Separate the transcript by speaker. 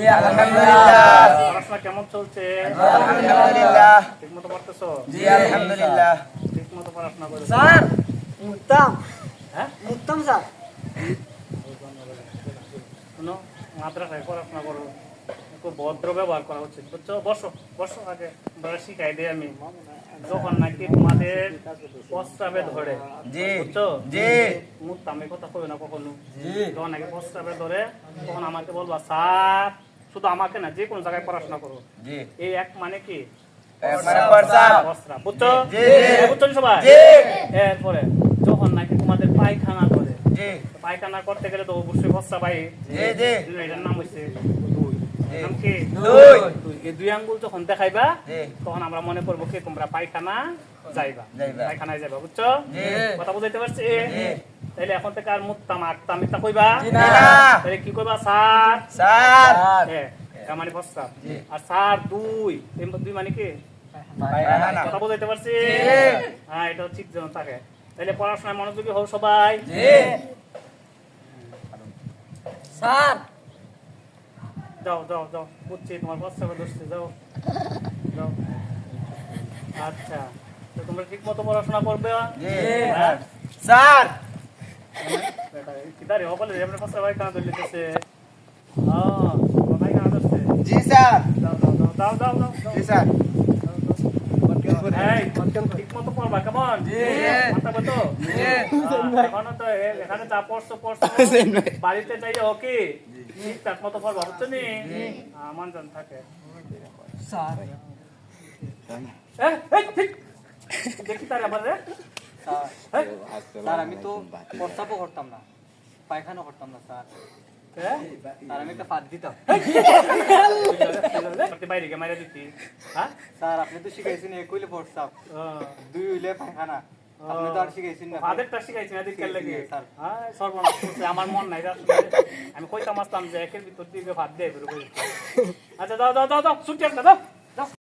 Speaker 1: জি আলহামদুলিল্লাহ।
Speaker 2: পড়াশোনা কেমন চলছে?
Speaker 1: আলহামদুলিল্লাহ।
Speaker 2: ঠিকমতো পড়তেছো?
Speaker 1: জি আলহামদুলিল্লাহ।
Speaker 2: ঠিকমতো পড়াশোনা করো।
Speaker 3: স্যার মুক্তাম
Speaker 2: হ্যাঁ?
Speaker 3: মুক্তাম স্যার
Speaker 2: শোনো, মাদ্রাসায় পড়াশোনা করো, খুব ভদ্র ব্যবহার করা উচিত, বুঝছো? বসো বসো, আগে আমরা শিখাই দিই আমি। যখন নাকি তোমাদের প্রস্রাবে ধরে,
Speaker 1: জি
Speaker 2: বুঝছো?
Speaker 1: জি
Speaker 2: মুক্তামি কথা কই না কখনো।
Speaker 1: জি
Speaker 2: যখন নাকি প্রস্রাবে ধরে তখন আমাকে বলবা স্যার, শুধু আমাকে না, যে কোনো জায়গায় পড়াশোনা করো।
Speaker 1: জি
Speaker 2: এই এক মানে কি?
Speaker 1: মানে প্রস্রাব।
Speaker 2: প্রস্রাব, বুঝছো?
Speaker 1: জি
Speaker 2: বুঝছো সবাই?
Speaker 1: জি
Speaker 2: এরপরে যখন নাকি তোমাদের পায়খানা ধরে,
Speaker 1: জি
Speaker 2: পায়খানা করতে গেলে তো অবশ্যই প্রস্রাব হয়।
Speaker 1: জি জি
Speaker 2: এটার নাম হচ্ছে দুই। নাম কি?
Speaker 1: দুই।
Speaker 2: দুই। এই দুই আঙ্গুল যখন দেখাইবা
Speaker 1: জি
Speaker 2: তখন আমরা মনে করবো কি তোমরা পায়খানা যাইবা,
Speaker 1: যাইবা।
Speaker 2: পায়খানায় যাইবা, বুঝছো?
Speaker 1: জি
Speaker 2: কথা বুঝাইতে পারছি?
Speaker 1: জি
Speaker 2: তাইলে এখন থেকে আর মুত্তাম আক্তাম মিথ্যা কইবা
Speaker 1: না।
Speaker 2: তাহলে কি কইবা? স্যার।
Speaker 1: স্যার
Speaker 2: হ্যাঁ, তার মানে প্রস্তাব।
Speaker 1: জি।
Speaker 2: আর স্যার দুই, এই দুই মানে কি?
Speaker 1: পায়খানা।
Speaker 2: কথা বুঝাইতে পারছি?
Speaker 1: জি।
Speaker 2: হ্যাঁ, এটা ঠিক যেন থাকে। তাহলে পড়াশোনায় মনোযোগী হও সবাই।
Speaker 1: জি
Speaker 3: স্যার
Speaker 2: যাও যাও যাও, বুঝছি তোমার প্রস্তাবে ধরছি, যাও যাও। আচ্ছা, তো তোমরা ঠিক মতো পড়াশোনা করবে?
Speaker 1: জি
Speaker 2: হ্যাঁ?
Speaker 1: স্যার
Speaker 2: কিদারে সকলে এমনি প্রস্তাব পায়খানা ধরলিতেছে। পায়খানা ধরছে।
Speaker 1: জি স্যার
Speaker 2: দাও দাও দাও দাও দাও দাও দাও।
Speaker 1: জি স্যার
Speaker 2: এই, ঠিক মতো পড়বা, কেমন?
Speaker 1: জি।
Speaker 2: মাথা ব্যথা?
Speaker 1: জি।
Speaker 2: এখনো তো এখানে যা পড়ছো পড়ছো, বাড়িতে যাইয়ে হোকি ঠিকঠাক মতো পড়বা, বুঝছো নি? মান জান থাকে।
Speaker 3: স্যার
Speaker 2: ঠিক। দেখি তার আবার রে। এই,
Speaker 4: স্যার আমি তো প্রস্তাবও করতাম না, পায়খানা করতাম না স্যার।
Speaker 2: হ্যাঁ?
Speaker 4: স্যার আমি একটা ফাঁদ দিতাম।
Speaker 2: আপনি বাইরে গিয়ে মাইরা দিতি। হ্যাঁ?
Speaker 4: স্যার আপনি তো শিখাইছেন এক হইলে প্রস্তাব, দুই হইলে পায়খানা। আপনি তো আর শিখাইছেন না।
Speaker 2: আদেরটা শিখাইছি না, দেখতে লাগে।
Speaker 4: স্যার।
Speaker 2: হ্যাঁ, সর্বনাশ করছে, আমার মন নাই রে আসলে। আমি কইতাম আসতাম যে একের ভিতর দিয়ে ভাত দিয়ে বেরোবো। আচ্ছা, দাও দাও দাও দাও, ছুটি আসলে দাও।